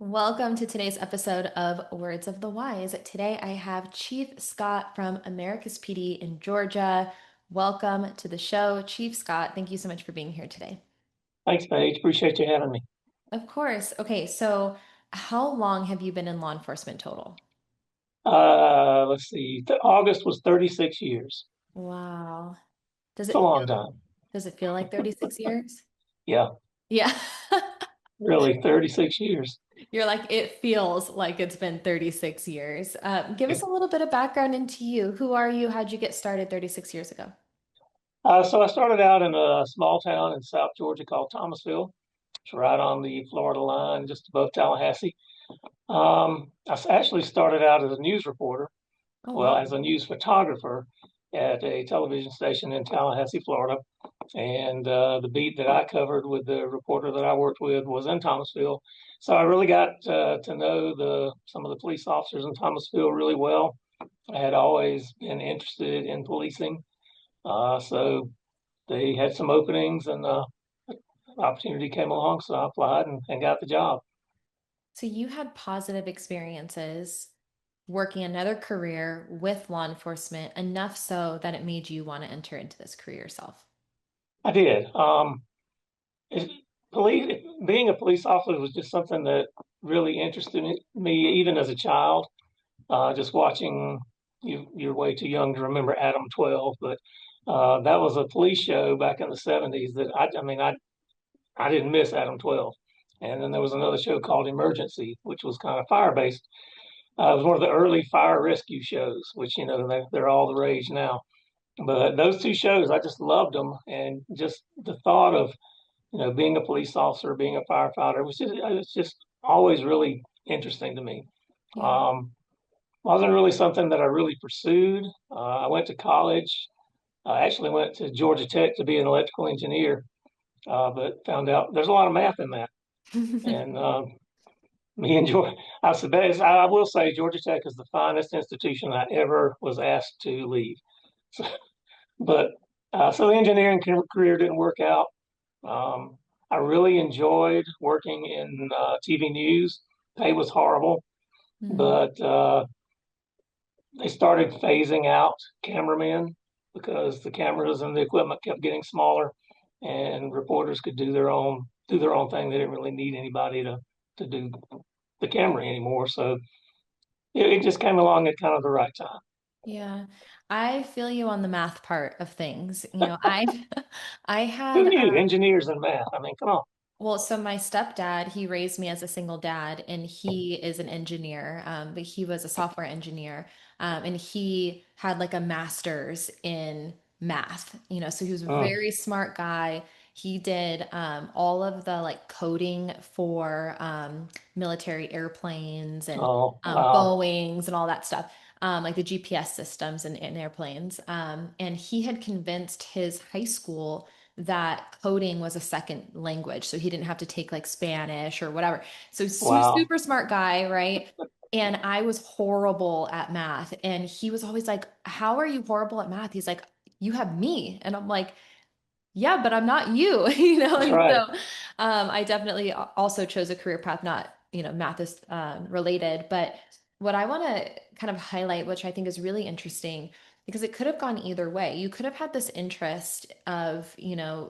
Welcome to today's episode of Words of the Wise. Today I have Chief Scott from Americus PD in Georgia. Welcome to the show, Chief Scott. Thank you so much for being here today. Thanks, Paige. Appreciate you having me. Of course. Okay, so how long have you been in law enforcement total? Let's see. August was 36 years. Wow. Does It's a it long feel time. does it feel like 36 years? Yeah, Yeah. really 36 years. You're like, it feels like it's been 36 years. Give us Yeah. a little bit of background into you. Who are you? How'd you get started 36 years ago? So I started out in a small town in South Georgia called Thomasville. It's right on the Florida line, just above Tallahassee. Actually started out as a news reporter, Oh, well, wow. as a news photographer at a television station in Tallahassee, Florida. And the beat that I covered with the reporter that I worked with was in Thomasville. So I really got to know some of the police officers in Thomasville really well. I had always been interested in policing, so they had some openings, and opportunity came along, so I applied and got the job. So you had positive experiences working another career with law enforcement, enough so that it made you want to enter into this career yourself. I did. It, Being a police officer was just something that really interested me even as a child. Just watching you're way too young to remember Adam 12, but that was a police show back in the 70s that I didn't miss Adam 12. And then there was another show called Emergency, which was kind of fire based. It was one of the early fire rescue shows, which, they're all the rage now. But those two shows, I just loved them. And just the thought of, being a police officer, being a firefighter was just always really interesting to me. Yeah. Um, Wasn't really something that I really pursued. I went to college. I actually went to Georgia Tech to be an electrical engineer, but found out there's a lot of math in that. And me and Georgia, I will say Georgia Tech is the finest institution I ever was asked to leave. So, but so the engineering career didn't work out. Um, I really enjoyed working in TV news. Pay was horrible, Mhm. but they started phasing out cameramen because the cameras and the equipment kept getting smaller, and reporters could do their own thing. They didn't really need anybody to do the camera anymore. So it just came along at kind of the right time. Yeah, I feel you on the math part of things. I Who had, knew engineers and math? I mean, come on. well, so my stepdad, he raised me as a single dad, and he is an engineer, but he was a software engineer, and he had like a master's in math, so he was a Mm. very smart guy. He did all of the like coding for military airplanes and Oh, wow. Boeings and all that stuff, like the GPS systems in airplanes. And he had convinced his high school that coding was a second language. So he didn't have to take like Spanish or whatever. So Wow. super smart guy, right? And I was horrible at math. And he was always like, how are you horrible at math? He's like, you have me. And I'm like, yeah, but I'm not you, That's And so right. I definitely also chose a career path, not, math is related. But what I want to kind of highlight, which I think is really interesting, because it could have gone either way. You could have had this interest of,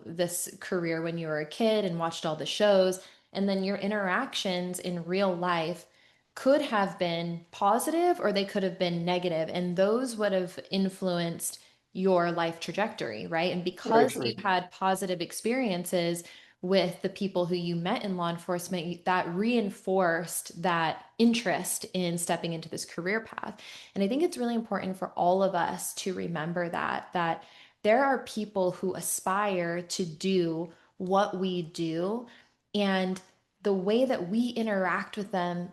this career when you were a kid and watched all the shows, and then your interactions in real life could have been positive or they could have been negative, and those would have influenced your life trajectory, right? And Very because you true. had positive experiences with the people who you met in law enforcement, that reinforced that interest in stepping into this career path. And I think it's really important for all of us to remember that there are people who aspire to do what we do, and the way that we interact with them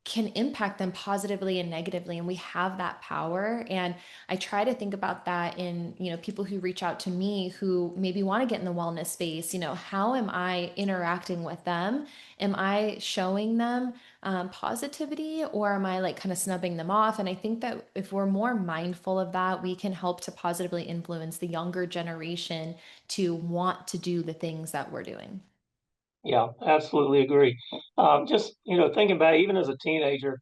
can impact them positively and negatively, and we have that power. And I try to think about that in, people who reach out to me who maybe want to get in the wellness space. How am I interacting with them? Am I showing them positivity, or am I like kind of snubbing them off? And I think that if we're more mindful of that, we can help to positively influence the younger generation to want to do the things that we're doing. Yeah, absolutely agree. Just, thinking back, even as a teenager,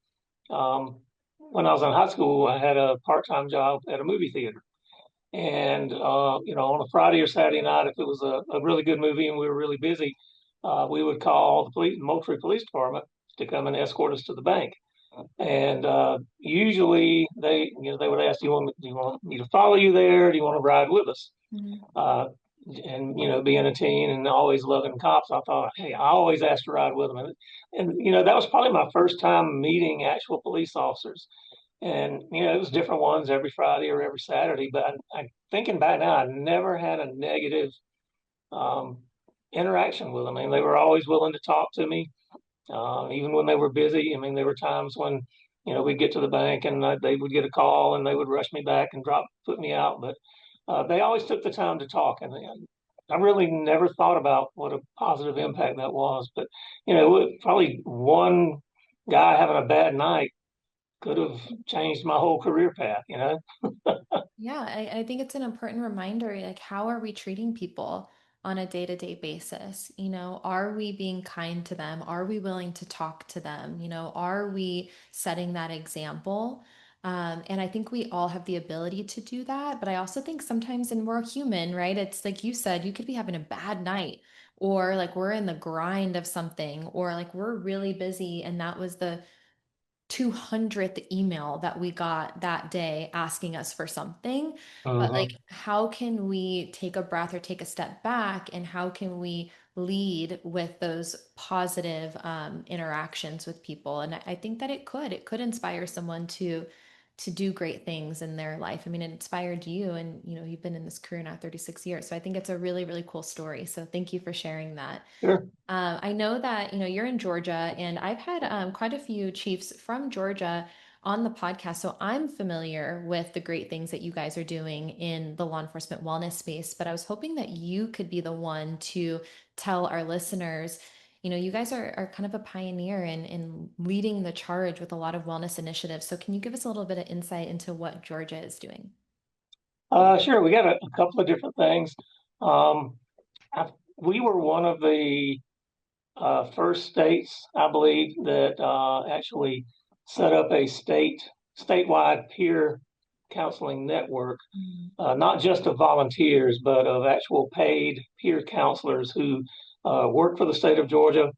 um, when I was in high school, I had a part-time job at a movie theater. And, on a Friday or Saturday night, if it was a really good movie and we were really busy, we would call the Moultrie Police Department to come and escort us to the bank. And usually they would ask, do you want me to follow you there? Do you want to ride with us? Mhm. Uh, and being a teen and always loving cops, I thought, hey, I always asked to ride with them. And that was probably my first time meeting actual police officers. And it was different ones every Friday or every Saturday. But I thinking back now, I never had a negative um, interaction with them. I mean, they were always willing to talk to me. Even when they were busy. I mean, there were times when, we'd get to the bank and they would get a call and they would rush me back and put me out. But they always took the time to talk. And I really never thought about what a positive impact that was. But, probably one guy having a bad night could have changed my whole career path. Yeah, I think it's an important reminder, like, how are we treating people on a day-to-day basis? Are we being kind to them? Are we willing to talk to them? Are we setting that example? And I think we all have the ability to do that. But I also think sometimes, and we're human, right? It's like you said, you could be having a bad night, or like we're in the grind of something, or like we're really busy, and that was the 200th email that we got that day asking us for something. But Hmm. like, how can we take a breath or take a step back? And how can we lead with those positive interactions with people? And I think that it could inspire someone to do great things in their life. I mean, it inspired you, and you've been in this career now 36 years. So I think it's a really, really cool story. So thank you for sharing that. Sure. I know that you're in Georgia, and I've had quite a few chiefs from Georgia on the podcast, so I'm familiar with the great things that you guys are doing in the law enforcement wellness space. But I was hoping that you could be the one to tell our listeners, you guys are kind of a pioneer in leading the charge with a lot of wellness initiatives. So can you give us a little bit of insight into what Georgia is doing? Sure. We got a couple of different things. Um, we were one of the first states, I believe, that actually set up a statewide peer counseling network, Mm. not just of volunteers, but of actual paid peer counselors who work for the state of Georgia.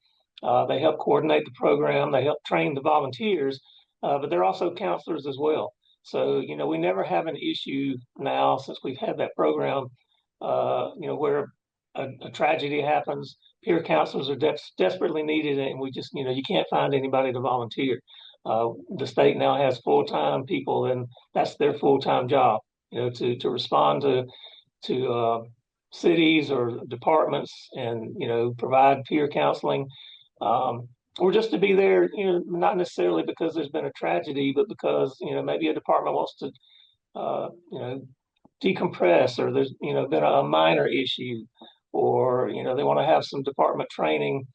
They help coordinate the program, they help train the volunteers, but they're also counselors as well. So, we never have an issue now since we've had that program, where a tragedy happens. Peer counselors are desperately needed, and we just, you can't find anybody to volunteer. The state now has full-time people, and that's their full-time job, to respond to cities or departments and provide peer counseling, um, or just to be there, not necessarily because there's been a tragedy, but because maybe a department wants to decompress, or there's been a minor issue, or they want to have some department training,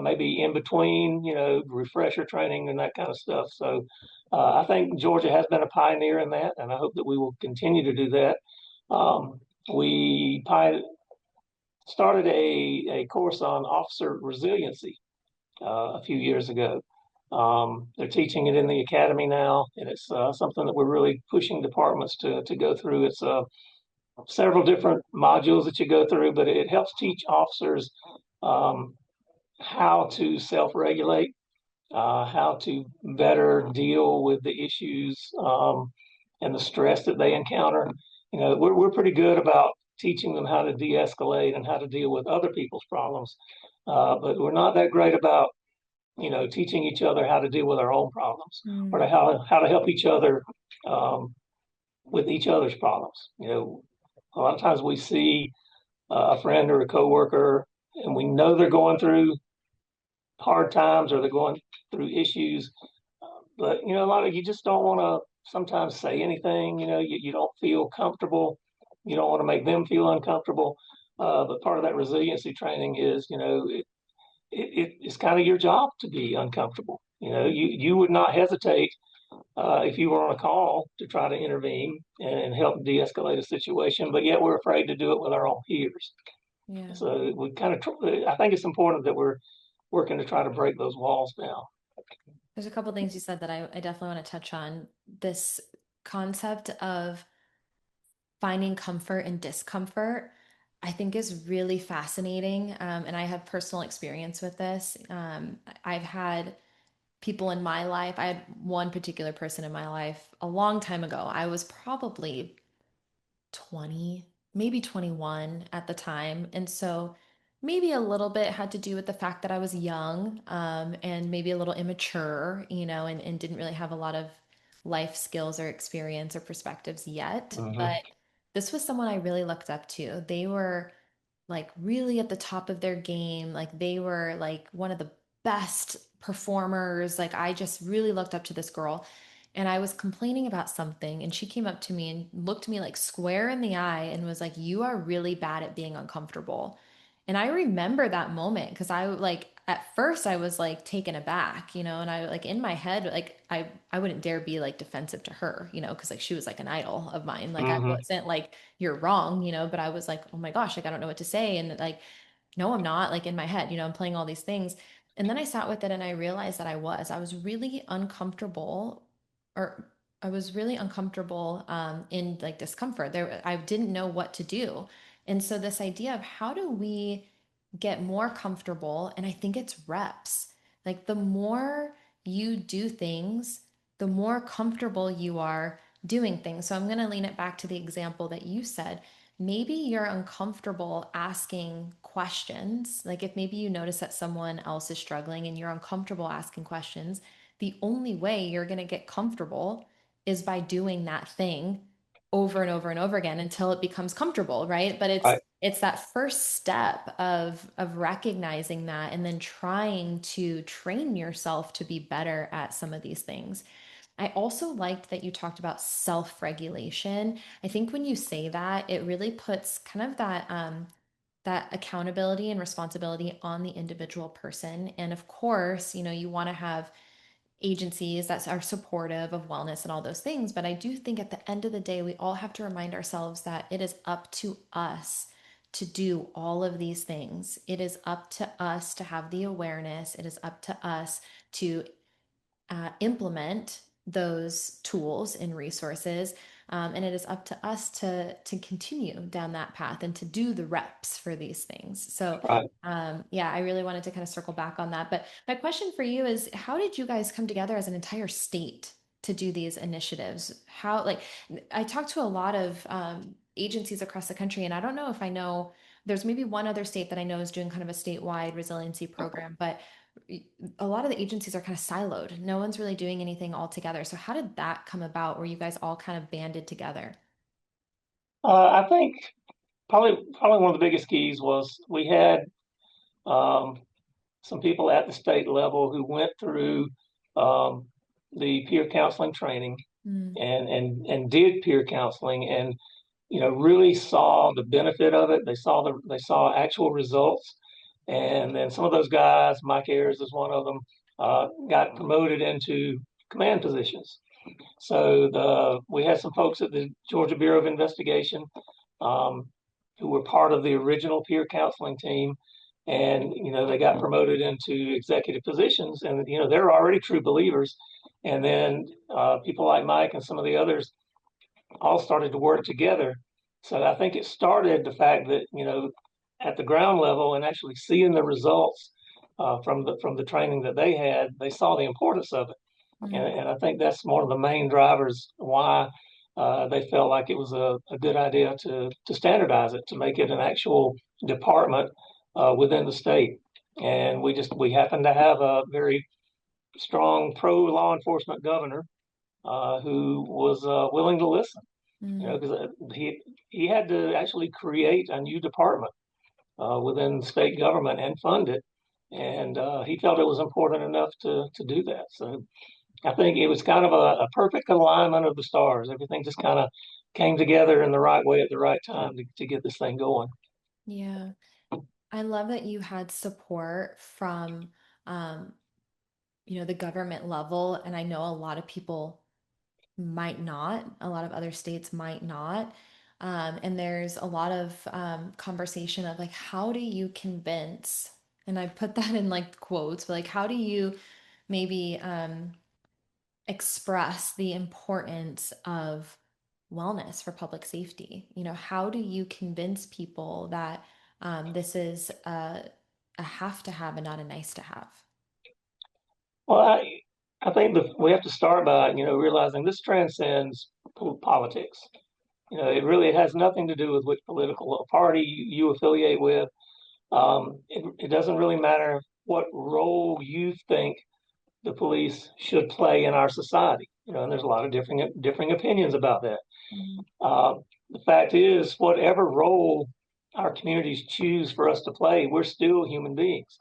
maybe in between, refresher training and that kind of stuff. So I think Georgia has been a pioneer in that, and I hope that we will continue to do that. We started a course on officer resiliency a few years ago. They're teaching it in the academy now, and it's something that we're really pushing departments to go through. It's several different modules that you go through, but it helps teach officers um, how to self-regulate, how to better deal with the issues and the stress that they encounter. We're pretty good about teaching them how to de-escalate and how to deal with other people's problems, but we're not that great about teaching each other how to deal with our own problems, or Mm. how to help each other um, with each other's problems. A lot of times we see a friend or a coworker, and we know they're going through hard times or they're going through issues. But a lot of you just don't want to sometimes say anything. You don't feel comfortable. You don't want to make them feel uncomfortable. But part of that resiliency training is, it's kind of your job to be uncomfortable. You would not hesitate if you were on a call to try to intervene and help de-escalate a situation, but yet we're afraid to do it with our own peers. Yeah. So we kind of, I think it's important that working to try to break those walls down. There's a couple things you said that I definitely want to touch on. This concept of finding comfort in discomfort, I think is really fascinating. And I have personal experience with this. I've had people in my life, I had one particular person in my life a long time ago. I was probably 20, maybe 21 at the time. And so maybe a little bit had to do with the fact that I was young, and maybe a little immature, and didn't really have a lot of life skills or experience or perspectives yet. Hmm. But this was someone I really looked up to. They were like really at the top of their game. Like they were like one of the best performers. Like I just really looked up to this girl. And I was complaining about something, and she came up to me and looked me like square in the eye and was like, "You are really bad at being uncomfortable." And I remember that moment because I like at first I was like taken aback, and I like in my head, like I wouldn't dare be like defensive to her, because like she was like an idol of mine. Like I Hmm. wasn't like, "You're wrong," but I was like, "Oh my gosh, like I don't know what to say." And like, no, I'm not, like in my head, I'm playing all these things. And then I sat with it and I realized that I was really uncomfortable, or I was really uncomfortable in like discomfort. I didn't know what to do. And so this idea of how do we get more comfortable, and I think it's reps. Like the more you do things, the more comfortable you are doing things. So I'm going to lean it back to the example that you said. Maybe you're uncomfortable asking questions. Like if maybe you notice that someone else is struggling and you're uncomfortable asking questions, the only way you're going to get comfortable is by doing that thing over and over and over again until it becomes comfortable, right? But it's Right. it's that first step of recognizing that and then trying to train yourself to be better at some of these things. I also liked that you talked about self-regulation. I think when you say that, it really puts kind of that accountability and responsibility on the individual person. And of course, you want to have agencies that are supportive of wellness and all those things. But I do think at the end of the day, we all have to remind ourselves that it is up to us to do all of these things. It is up to us to have the awareness. It is up to us to implement those tools and resources. And it is up to us to continue down that path and to do the reps for these things. So Right. yeah, I really wanted to kind of circle back on that. But my question for you is, how did you guys come together as an entire state to do these initiatives? How, like, I talked to a lot of agencies across the country, and I don't know if I know, there's maybe one other state that I know is doing kind of a statewide resiliency program, but a lot of the agencies are kind of siloed. No one's really doing anything all together. So how did that come about where you guys all kind of banded together? I think probably one of the biggest keys was we had um, some people at the state level who went through um, the peer counseling training Mm, and did peer counseling and really saw the benefit of it. They saw actual results, and then some of those guys, Mike Ayers is one of them, got promoted into command positions. So we had some folks at the Georgia Bureau of Investigation um, who were part of the original peer counseling team, and they got promoted into executive positions, and they're already true believers. And then people like Mike and some of the others all started to work together. So I think it started the fact that at the ground level and actually seeing the results from the training that they had, they saw the importance of it. And, mm, and I think that's one of the main drivers why they felt like it was a good idea to standardize it, to make it an actual department within the state. And we happen to have a very strong pro law enforcement governor who was willing to listen. mm, Because he had to actually create a new department within the state government and fund it, and he felt it was important enough to do that. So I think it was kind of a perfect alignment of the stars. Everything just kind of came together in the right way at the right time to get this thing going. yeah. I love that you had support from, um, the government level. And I know a lot of people might not, a lot of other states might not. And there's a lot of conversation of like, how do you convince And I put that in like quotes, but like, how do you maybe express the importance of wellness for public safety? You know, how do you convince people that this is a have to have and not a nice to have? Well, I think we have to start by, realizing this transcends politics. It really has nothing to do with which political party you affiliate with. It doesn't really matter what role you think the police should play in our society. And there's a lot of differing opinions about that. Mhm. Uh, the fact is, whatever role our communities choose for us to play, we're still human beings,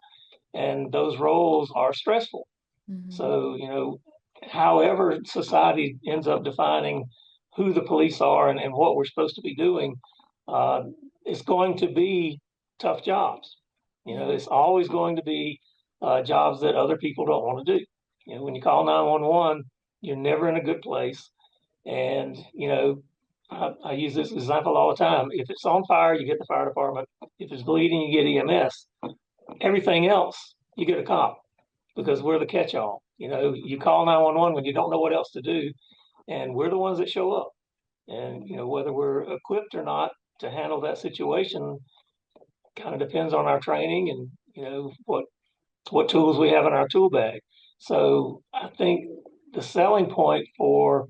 and those roles are stressful. Mhm. So, however society ends up defining who the police are and what we're supposed to be doing, uh, it's going to be tough jobs. Yeah. It's always going to be jobs that other people don't want to do. When you call 911, you're never in a good place. And, I use this example all the time. If it's on fire, you get the fire department. If it's bleeding, you get EMS. Everything else, you get a cop because Mhm. we're the catch-all. You call 911 when you don't know what else to do, and we're the ones that show up. And whether we're equipped or not to handle that situation kind of depends on our training and what tools we have in our tool bag. So I think the selling point for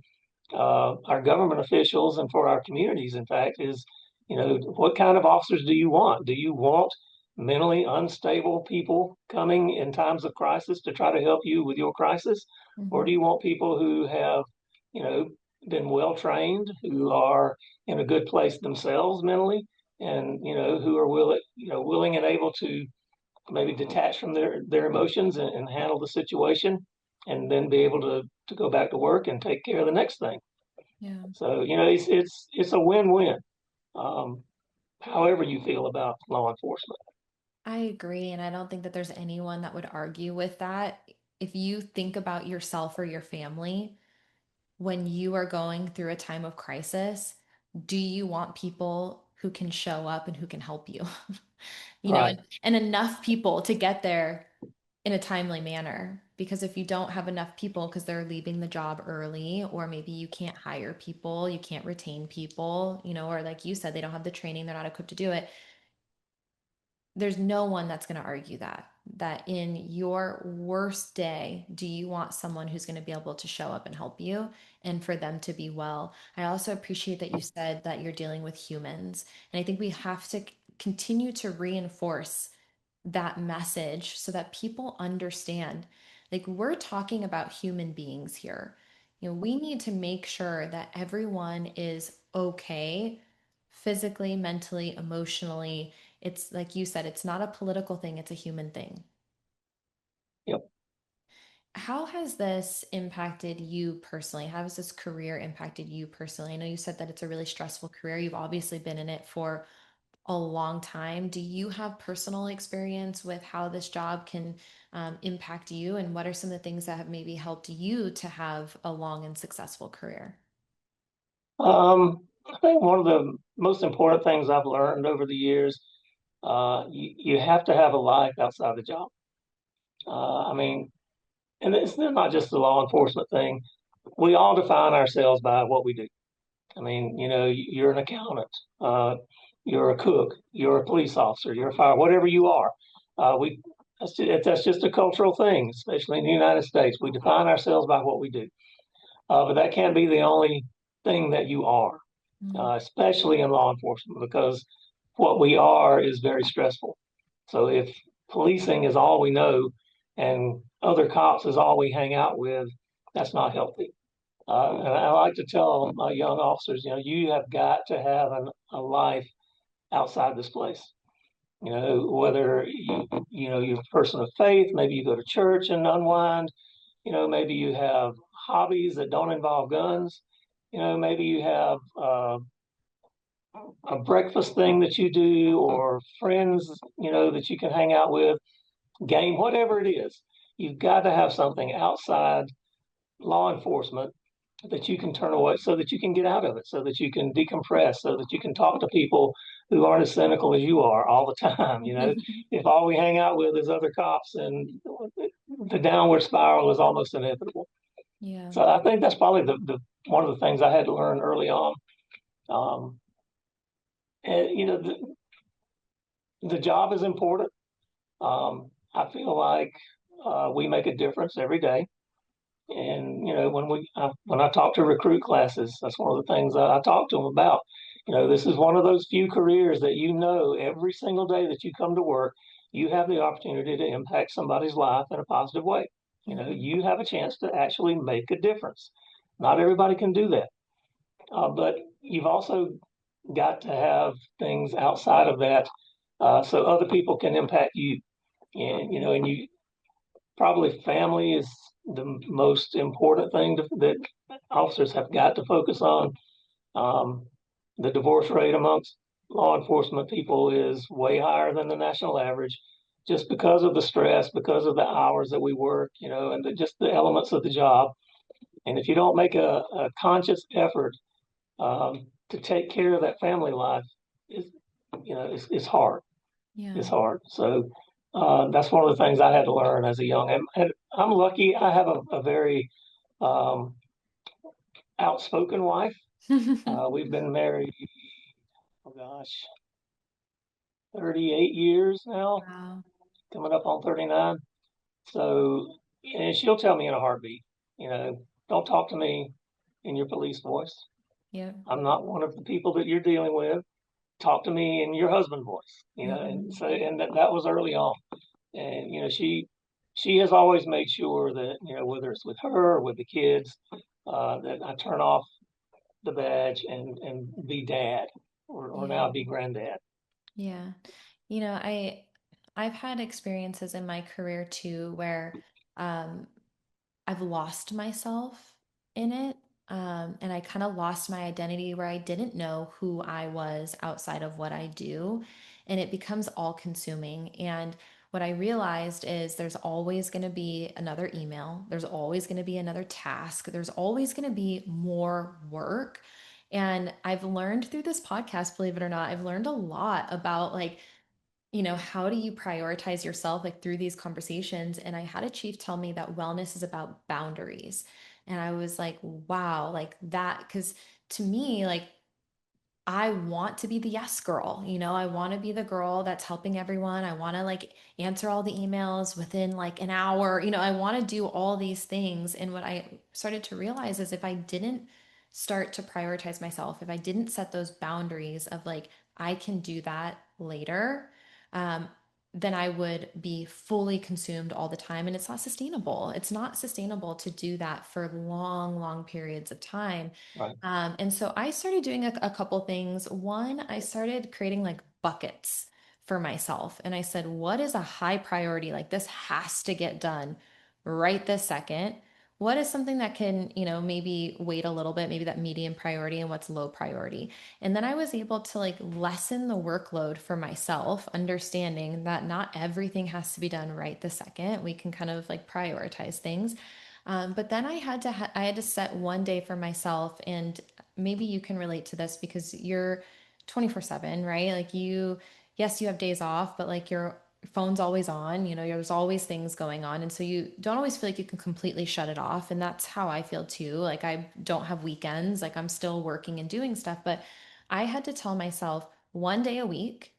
our government officials and for our communities, in fact, is what kind of officers do you want? Do you want mentally unstable people coming in times of crisis to try to help you with your crisis, or Mhm. do you want people who have you know been well trained, who are in a good place themselves mentally, and who are willing and able to maybe detach from their emotions and handle the situation, and then be able to go back to work and take care of the next thing. Yeah. So it's a win-win. Um, however you feel about law enforcement, I agree. And I don't think that there's anyone that would argue with that. If you think about yourself or your family, when you are going through a time of crisis, do you want people who can show up and who can help you? You know, right? and enough people to get there in a timely manner. Because if you don't have enough people because they're leaving the job early, or maybe you can't hire people, you can't retain people, you know, or like you said, they don't have the training, they're not equipped to do it, there's no one that's going to argue that in your worst day, do you want someone who's going to be able to show up and help you and for them to be well? I also appreciate that you said that you're dealing with humans, and I think we have to continue to reinforce that message so that people understand, like, we're talking about human beings here. You know, we need to make sure that everyone is okay physically, mentally, emotionally. It's like you said, it's not a political thing, it's a human thing. Yep. How has this impacted you personally? How has this career impacted you personally? I know you said that it's a really stressful career. You've obviously been in it for a long time. Do you have personal experience with how this job can impact you? And what are some of the things that have maybe helped you to have a long and successful career? I think one of the most important things I've learned over the years, you have to have a life outside the job. I mean, and it's not just the law enforcement thing. We all define ourselves by what we do. I mean, you're an accountant, uh, you're a cook, you're a police officer, you're a fire, whatever you are. We that's just a cultural thing, especially in the United States. We define ourselves by what we do, but that can't be the only thing that you are, Mm. especially in law enforcement, because what we are is very stressful. So if policing is all we know, and other cops is all we hang out with, that's not healthy. And I like to tell my young officers, you have got to have a life outside this place. Whether you're a person of faith, maybe you go to church and unwind. Maybe you have hobbies that don't involve guns. Maybe you have a breakfast thing that you do, or friends, that you can hang out with, game, whatever it is. You've got to have something outside law enforcement that you can turn away so that you can get out of it, so that you can decompress, so that you can talk to people who aren't as cynical as you are all the time. If all we hang out with is other cops, and the downward spiral is almost inevitable. Yeah. So I think that's probably the one of the things I had to learn early on. Um, and the job is important. I feel like we make a difference every day. And when I talk to recruit classes, that's one of the things I talk to them about. This is one of those few careers that every single day that you come to work, you have the opportunity to impact somebody's life in a positive way. Mhm. You have a chance to actually make a difference. Not everybody can do that, but you've also got to have things outside of that, so other people can impact you. And you probably family is the most important thing that officers have got to focus on. Um, the divorce rate amongst law enforcement people is way higher than the national average, just because of the stress, because of the hours that we work, and just the elements of the job. And if you don't make a conscious effort to take care of that family life, it's, it's hard. Yeah. It's hard. So that's one of the things I had to learn as a young. And I'm lucky. I have a very um, outspoken wife. We've been married, oh gosh, 38 years now, Wow. coming up on 39. So, and she'll tell me in a heartbeat, don't talk to me in your police voice. Yeah. I'm not one of the people that you're dealing with. Talk to me in your husband voice, and Mhm. so, and that was early on. And she has always made sure that whether it's with her or with the kids, that I turn off the badge and be dad, or Yeah. now be granddad. Yeah. I've had experiences in my career too where um I've lost myself in it. And I kind of lost my identity where I didn't know who I was outside of what I do. And it becomes all consuming. And what I realized is there's always going to be another email, there's always going to be another task, there's always going to be more work. And I've learned through this podcast, believe it or not, I've learned a lot about like how do you prioritize yourself like through these conversations? And I had a chief tell me that wellness is about boundaries. And I was like, wow, like that, because to me, like I want to be the yes girl. I want to be the girl that's helping everyone. I want to like answer all the emails within like an hour. I want to do all these things. And what I started to realize is if I didn't start to prioritize myself, if I didn't set those boundaries of like, I can do that later, um, then I would be fully consumed all the time. And it's not sustainable. It's not sustainable to do that for long, long periods of time. Right, And so I started doing a couple things. One, I started creating like buckets for myself. And I said, what is a high priority? Like this has to get done right this second. What is something that can, maybe wait a little bit, maybe that medium priority, and what's low priority? And then I was able to like lessen the workload for myself, understanding that not everything has to be done right this second. We can kind of like prioritize things. But then I had to set one day for myself, and maybe you can relate to this because you're 24/7, right? Like yes, you have days off, but like your phone's always on, there's always things going on. And so you don't always feel like you can completely shut it off. And that's how I feel too. Like I don't have weekends, like I'm still working and doing stuff, but I had to tell myself one day a week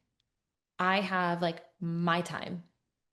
I have like my time.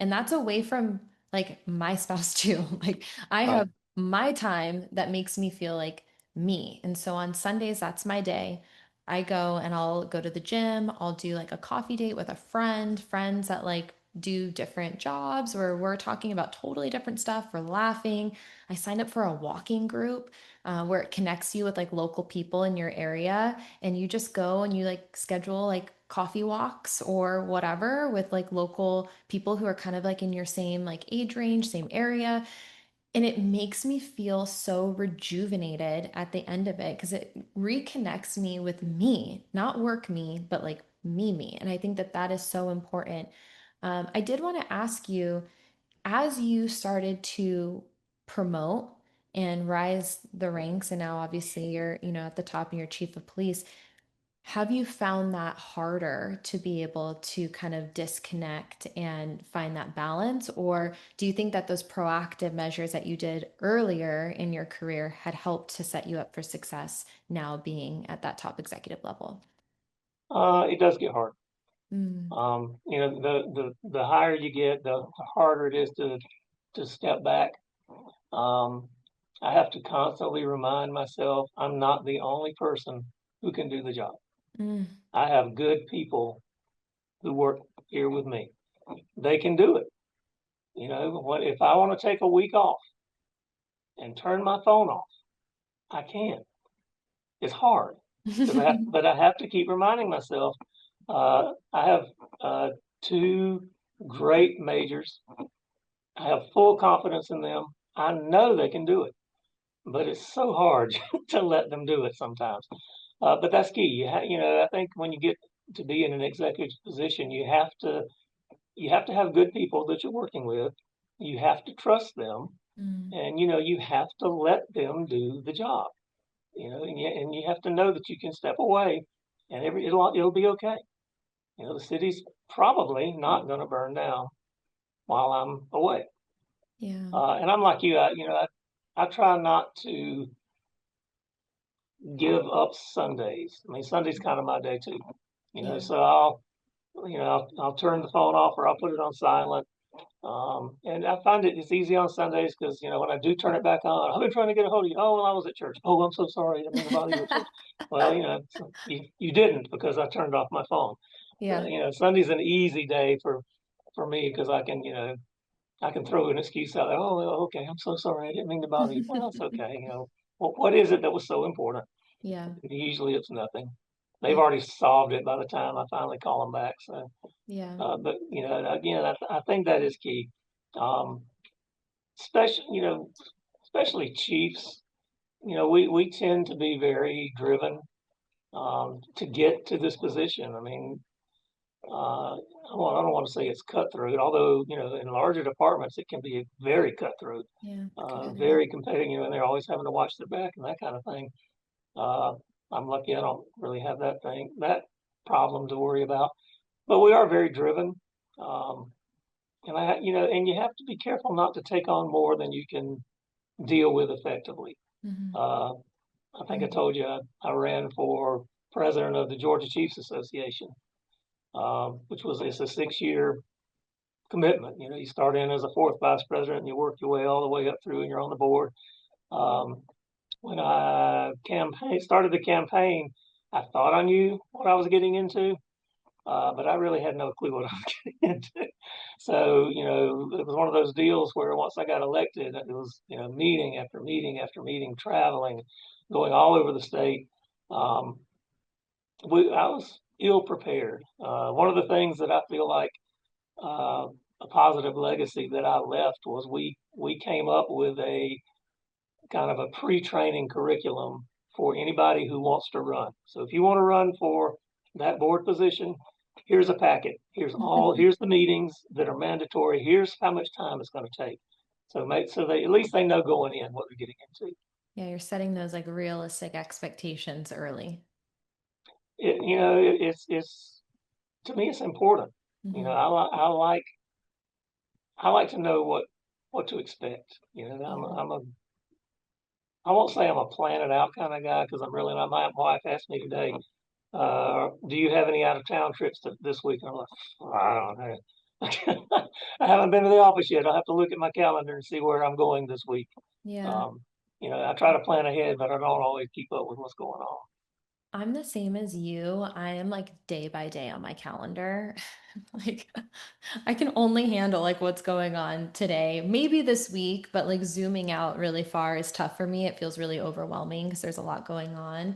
And that's away from like my spouse too. Like I right, have my time that makes me feel like me. And so on Sundays, that's my day. I go and I'll go to the gym. I'll do like a coffee date with a friends that like do different jobs where we're talking about totally different stuff. We're laughing. I signed up for a walking group where it connects you with like local people in your area, and you just go and you like schedule like coffee walks or whatever with like local people who are kind of like in your same like age range, same area. And it makes me feel so rejuvenated at the end of it because it reconnects me with me, not work me, but like me. And I think that that is so important. I did want to ask you, as you started to promote and rise the ranks. And now obviously you're, at the top and you're chief of police. Have you found that harder to be able to kind of disconnect and find that balance? Or do you think that those proactive measures that you did earlier in your career had helped to set you up for success now being at that top executive level? It does get hard. Mm, The higher you get, the harder it is to step back. Um, I have to constantly remind myself I'm not the only person who can do the job. mm, I have good people who work here with me. They can do it. What if I want to take a week off and turn my phone off? I can. It's hard because but I have to keep reminding myself. I have uh, two great majors. I have full confidence in them. I know they can do it, but it's so hard to let them do it sometimes. But that's key. I think when you get to be in an executive position, you have to have good people that you're working with. You have to trust them, mm, and you have to let them do the job. And you have to know that you can step away, and it'll be okay. The city's probably not going to burn down while I'm away. yeah, And I'm like you. I try not to give up Sundays. I mean, Sunday's kind of my day too. yeah. So I'll turn the phone off or I'll put it on silent. And I find it's easy on Sundays because when I do turn it back on, I've been trying to get a hold of you. Oh, well, I was at church. Oh, I'm so sorry. I didn't mean to bother you at church. Well, you didn't because I turned off my phone. Yeah. Sunday's an easy day for me because I can throw an excuse out there. Oh, well, okay. I'm so sorry. I didn't mean to bother you. Well, it's okay. What is it that was so important? Yeah. Usually it's nothing. They've Yeah. already solved it by the time I finally call them back. So, Yeah. but again, I think that is key. Um, especially, especially chiefs. We tend to be very driven to get to this position. I mean, I don't want to say it's cutthroat, although in larger departments it can be very cutthroat, Yeah. Competitive. very competitive. And they're always having to watch their back and that kind of thing. Uh, I'm lucky I don't really have that problem to worry about. But we are very driven, um, and you have to be careful not to take on more than you can deal with effectively. Hmm. Uh, I think I Hmm. told you I ran for president of the Georgia Chiefs Association, which was it's a 6 year commitment. You start in as a fourth vice president and you work your way all the way up through and you're on the board. Um, when I started the campaign, I thought I knew what I was getting into, but I really had no clue what I was getting into. So, it was one of those deals where once I got elected, it was, meeting after meeting after meeting, traveling, going all over the state. Um, I was ill prepared. One of the things that I feel like uh, a positive legacy that I left was we came up with a kind of a pre-training curriculum for anybody who wants to run. So if you want to run for that board position, here's a packet. Here's the meetings that are mandatory. Here's how much time it's going to take. So they at least they know going in what they're getting into. Yeah. You're setting those like realistic expectations early. It's to me it's important. Hmm. I like to know what to expect. Yeah. I won't say I'm a plan it out kind of guy because I'm really not. My wife asked me today, do you have any out of town trips this week? And I'm like, I don't know. I haven't been to the office yet. I'll have to look at my calendar and see where I'm going this week. Yeah. Um, I try to plan ahead, but I don't always keep up with what's going on. I'm the same as you. I am like day by day on my calendar. Like I can only handle like what's going on today, maybe this week, but like zooming out really far is tough for me. It feels really overwhelming because there's a lot going on.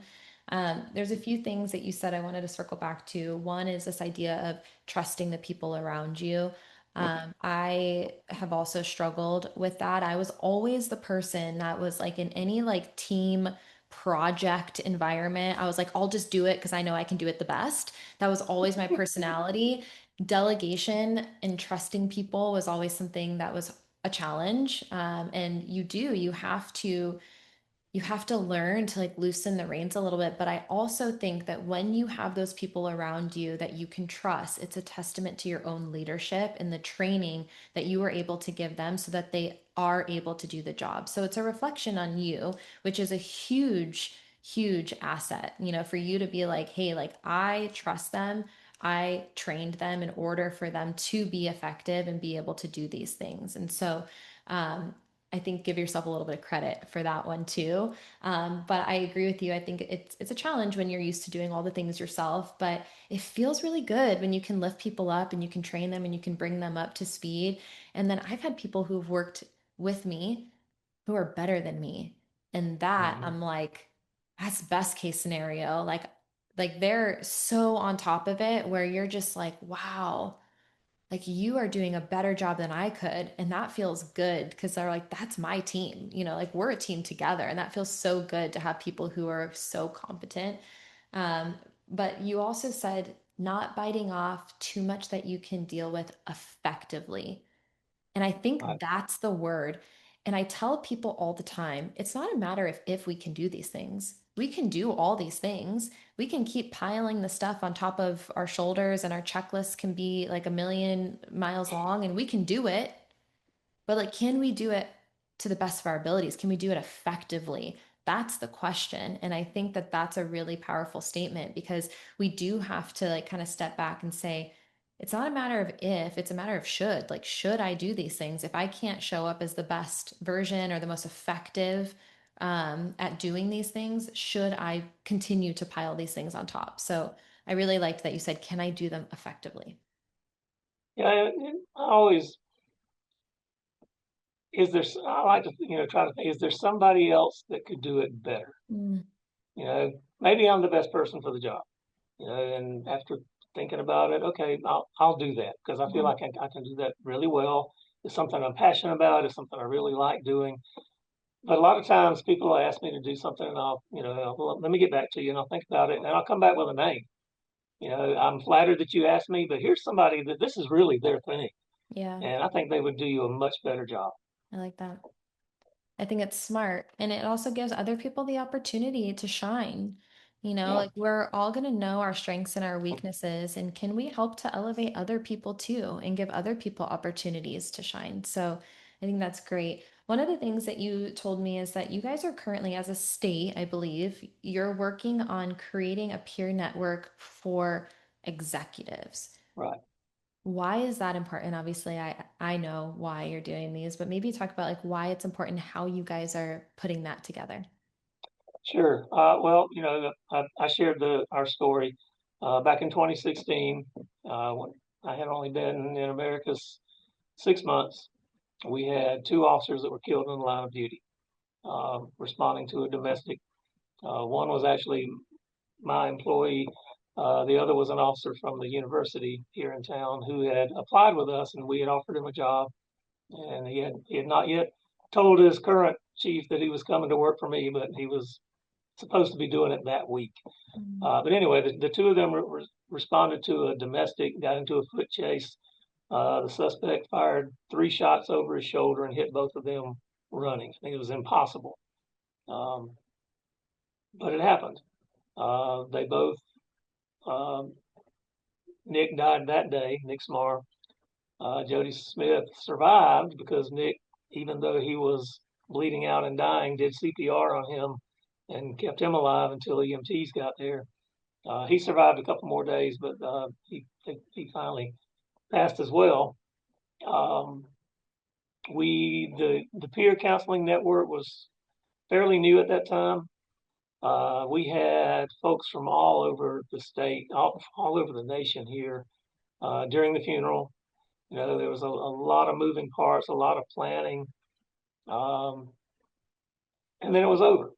There's a few things that you said I wanted to circle back to. One is this idea of trusting the people around you. I have also struggled with that. I was always the person that was like in any like team project environment, I was like, I'll just do it because I know I can do it the best. That was always my personality. Delegation and trusting people was always something that was a challenge. And you have to learn to like loosen the reins a little bit. But I also think that when you have those people around you that you can trust, it's a testament to your own leadership and the training that you were able to give them so that they are able to do the job. So it's a reflection on you, which is a huge asset, for you to be like, hey, like I trust them. I trained them in order for them to be effective and be able to do these things. And so, um, I think give yourself a little bit of credit for that one too. But I agree with you. I think it's a challenge when you're used to doing all the things yourself, but it feels really good when you can lift people up and you can train them and you can bring them up to speed. And then I've had people who've worked with me who are better than me. And that Mhm. I'm like, that's best case scenario. Like they're so on top of it where you're just like, wow, like you are doing a better job than I could. And that feels good because they're like, that's my team, like we're a team together. And that feels so good to have people who are so competent. Um, but you also said not biting off too much that you can deal with effectively. And I think Right. that's the word. And I tell people all the time, it's not a matter of if we can do these things. We can do all these things. We can keep piling the stuff on top of our shoulders, and our checklist can be like a million miles long, and we can do it. But like, can we do it to the best of our abilities? Can we do it effectively? That's the question. And I think that that's a really powerful statement because we do have to like kind of step back and say, it's not a matter of if, it's a matter of should. Like, should I do these things? If I can't show up as the best version or the most effective at doing these things, should I continue to pile these things on top? So I really liked that you said, can I do them effectively? Yeah, I always I like to try to think, is there somebody else that could do it better? Mm, Maybe I'm the best person for the job. And after thinking about it, okay, I'll do that because I feel mhm. like I can do that really well. It's something I'm passionate about. It's something I really like doing. But a lot of times people will ask me to do something and well, let me get back to you and I'll think about it and I'll come back with a name. I'm flattered that you asked me, but here's somebody that this is really their thing. Yeah, And I think they would do you a much better job. I like that. I think it's smart. And it also gives other people the opportunity to shine. Yeah, Like we're all going to know our strengths and our weaknesses. And can we help to elevate other people too and give other people opportunities to shine? So I think that's great. One of the things that you told me is that you guys are currently, as a state, I believe, you're working on creating a peer network for executives. right. Why is that important? Obviously, I know why you're doing these, but maybe talk about like why it's important, how you guys are putting that together. Sure. Well, I shared our story back in 2016 when I had only been in Americus 6 months. We had two officers that were killed in the line of duty, responding to a domestic. One was actually my employee. The other was an officer from the university here in town who had applied with us, and we had offered him a job, and he had not yet told his current chief that he was coming to work for me, but he was supposed to be doing it that week. Mm. But anyway, the two of them responded to a domestic, got into a foot chase. The suspect fired three shots over his shoulder and hit both of them running. It was impossible, um, but it happened. They both, um, Nick died that day, Nick Smar. Jody Smith survived because Nick, even though he was bleeding out and dying, did CPR on him and kept him alive until EMTs got there. He survived a couple more days, but he finally passed as well. Um, the peer counseling network was fairly new at that time. We had folks from all over the state, all over the nation here during the funeral. There was a lot of moving parts, a lot of planning, um, and then it was over.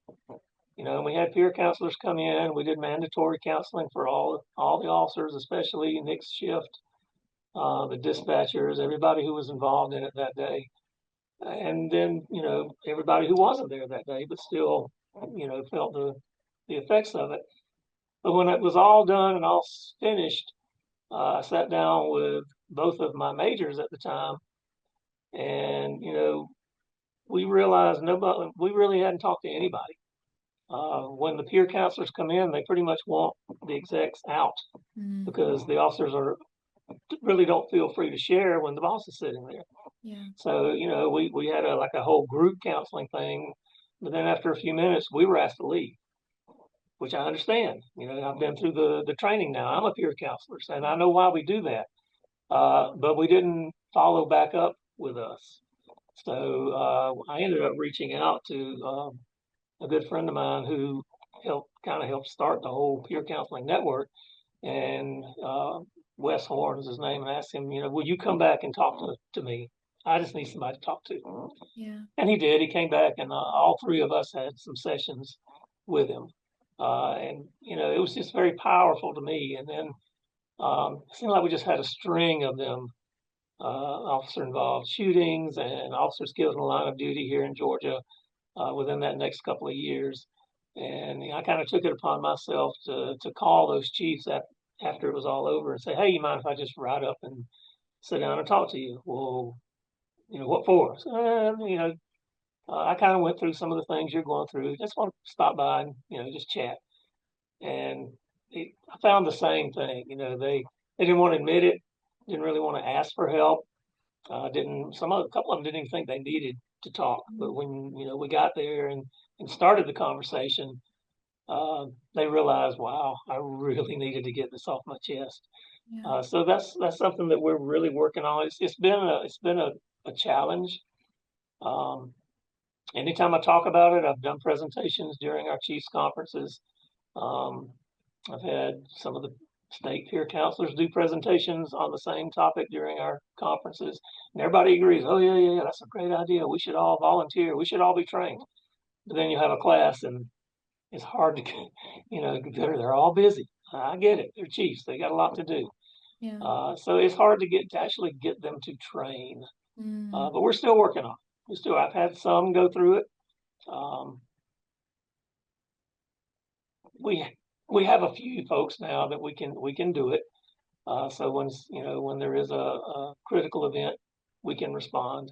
And we had peer counselors come in. We did mandatory counseling for all the officers, especially Nick's shift, the dispatchers, everybody who was involved in it that day, and then everybody who wasn't there that day, but still felt the effects of it. But when it was all done and all finished, I sat down with both of my majors at the time, And, we realized we really hadn't talked to anybody. When the peer counselors come in, they pretty much want the execs out Mm, because the officers really don't feel free to share when the boss is sitting there. yeah. So, we had like a whole group counseling thing, but then after a few minutes, we were asked to leave, which I understand. I've been through the training now. I'm a peer counselor, and I know why we do that. But we didn't follow back up with us. So I ended up reaching out to a good friend of mine who helped start the whole peer counseling network. And Wes Horn is his name, and I asked him, will you come back and talk to me? I just need somebody to talk to. Yeah. And he did. He came back, and all three of us had some sessions with him. And it was just very powerful to me. And then it seemed like we just had a string of them, officer involved shootings and officers killed in the line of duty here in Georgia within that next couple of years. And I kind of took it upon myself to call those chiefs after it was all over and say, hey, you mind if I just ride up and sit down and talk to you? Well, what for? So, I kind of went through some of the things you're going through. Just want to stop by and just chat. And I found the same thing. They didn't want to admit it, didn't really want to ask for help. Didn't some of a couple of them didn't even think they needed to talk. But Mm, when we got there and started the conversation, they realized, wow, I really needed to get this off my chest. yeah. So that's something that we're really working on. It's been a challenge. Um, Anytime I talk about it, I've done presentations during our Chiefs conferences. Um, I've had some of the state peer counselors do presentations on the same topic during our conferences, and everybody agrees. Oh yeah, yeah, yeah, that's a great idea. We should all volunteer. We should all be trained. But then you have a class, and it's hard to, they're all busy. I get it. They're chiefs. They got a lot to do. Yeah. So it's hard to actually get them to train. Mm, But we're still working on it. I've had some go through it. Um, we we have a few folks now that we can do it. So when there is a critical event, we can respond.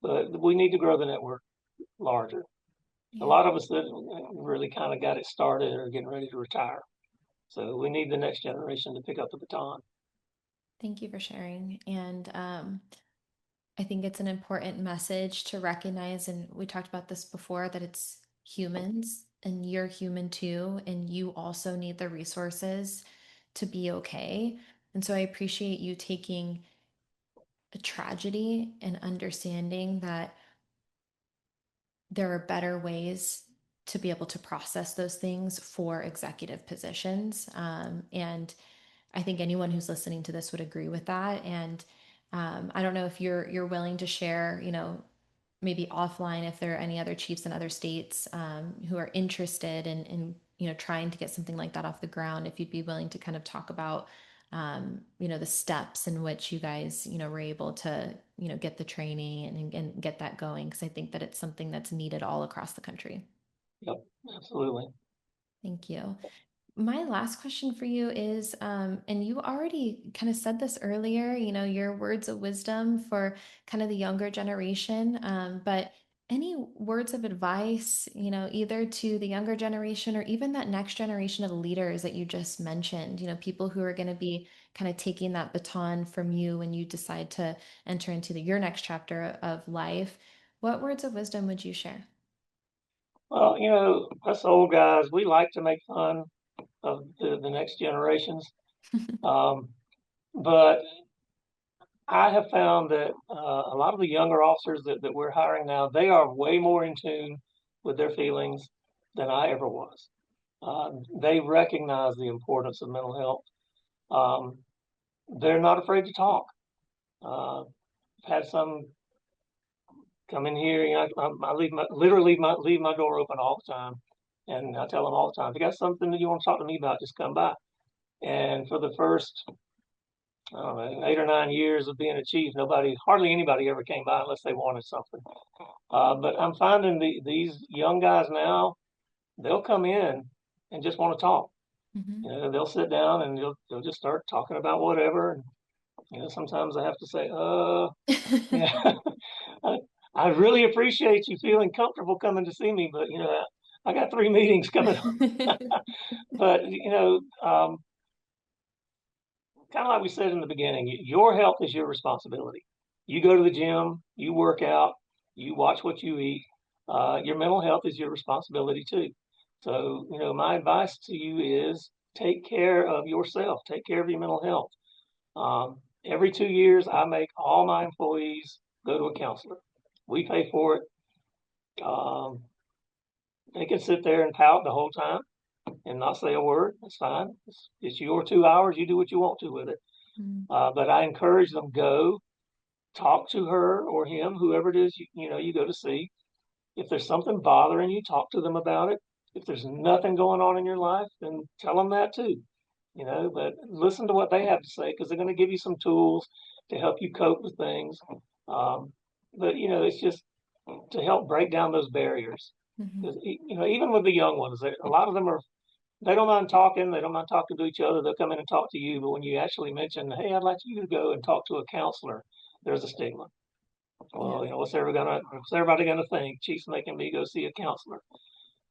But we need to grow the network larger. A yeah. lot of us that really kind of got it started are getting ready to retire. So we need the next generation to pick up the baton. Thank you for sharing. And I think it's an important message to recognize, and we talked about this before, that it's humans and you're human too, and you also need the resources to be okay. And so I appreciate you taking a tragedy and understanding that there are better ways to be able to process those things for executive positions. And I think anyone who's listening to this would agree with that. And I don't know if you're willing to share, maybe offline, if there are any other chiefs in other states who are interested in trying to get something like that off the ground. If you'd be willing to kind of talk about the steps in which you guys were able to get the training and get that going, because I think that it's something that's needed all across the country. Yep, absolutely. Thank you. My last question for you is, and you already kind of said this earlier, your words of wisdom for kind of the younger generation, but any words of advice, either to the younger generation or even that next generation of leaders that you just mentioned, people who are going to be kind of taking that baton from you when you decide to enter into your next chapter of life. What words of wisdom would you share? Well, us old guys, we like to make fun of the next generations. Um, but I have found that a lot of the younger officers that we're hiring now, they are way more in tune with their feelings than I ever was. They recognize the importance of mental health. Um, they're not afraid to talk. Uh, I've had some come in here. I leave my door open all the time, and I tell them all the time, if you got something that you want to talk to me about, just come by. And for the first, I don't know, 8 or 9 years of being a chief, hardly anybody ever came by unless they wanted something. But I'm finding these young guys now, they'll come in and just want to talk. Hmm. They'll sit down and they'll just start talking about whatever. Sometimes I have to say, yeah, I, I really appreciate you feeling comfortable coming to see me, but I got 3 meetings coming up. But kind of like we said in the beginning, your health is your responsibility. You go to the gym, you work out, you watch what you eat. Your mental health is your responsibility too. So, my advice to you is take care of yourself, take care of your mental health. Every 2 years, I make all my employees go to a counselor. We pay for it. They can sit there and pout the whole time and not say a word. That's fine. It's your 2 hours. You do what you want to with it. Mm, But I encourage them go talk to her or him, whoever it is you go to see. If there's something bothering you, talk to them about it. If there's nothing going on in your life, then tell them that too. But listen to what they have to say because they're going to give you some tools to help you cope with things. Um, but it's just to help break down those barriers. mhm. Because even with the young ones, a lot of them are they don't mind talking. They don't mind talking to each other. They'll come in and talk to you. But when you actually mention, hey, I'd like you to go and talk to a counselor, there's a stigma. Yeah. Well, what's everybody gonna think? Chief's making me go see a counselor.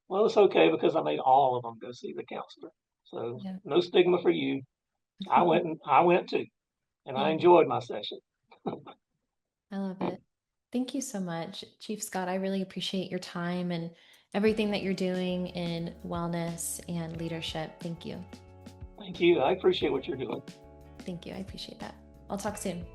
Well, it's okay because I made all of them go see the counselor. So Yeah. no stigma for you. I went too, and I Yeah. enjoyed my session. I love it. Thank you so much, Chief Scott. I really appreciate your time and everything that you're doing in wellness and leadership. Thank you. Thank you. I appreciate what you're doing. Thank you. I appreciate that. I'll talk soon.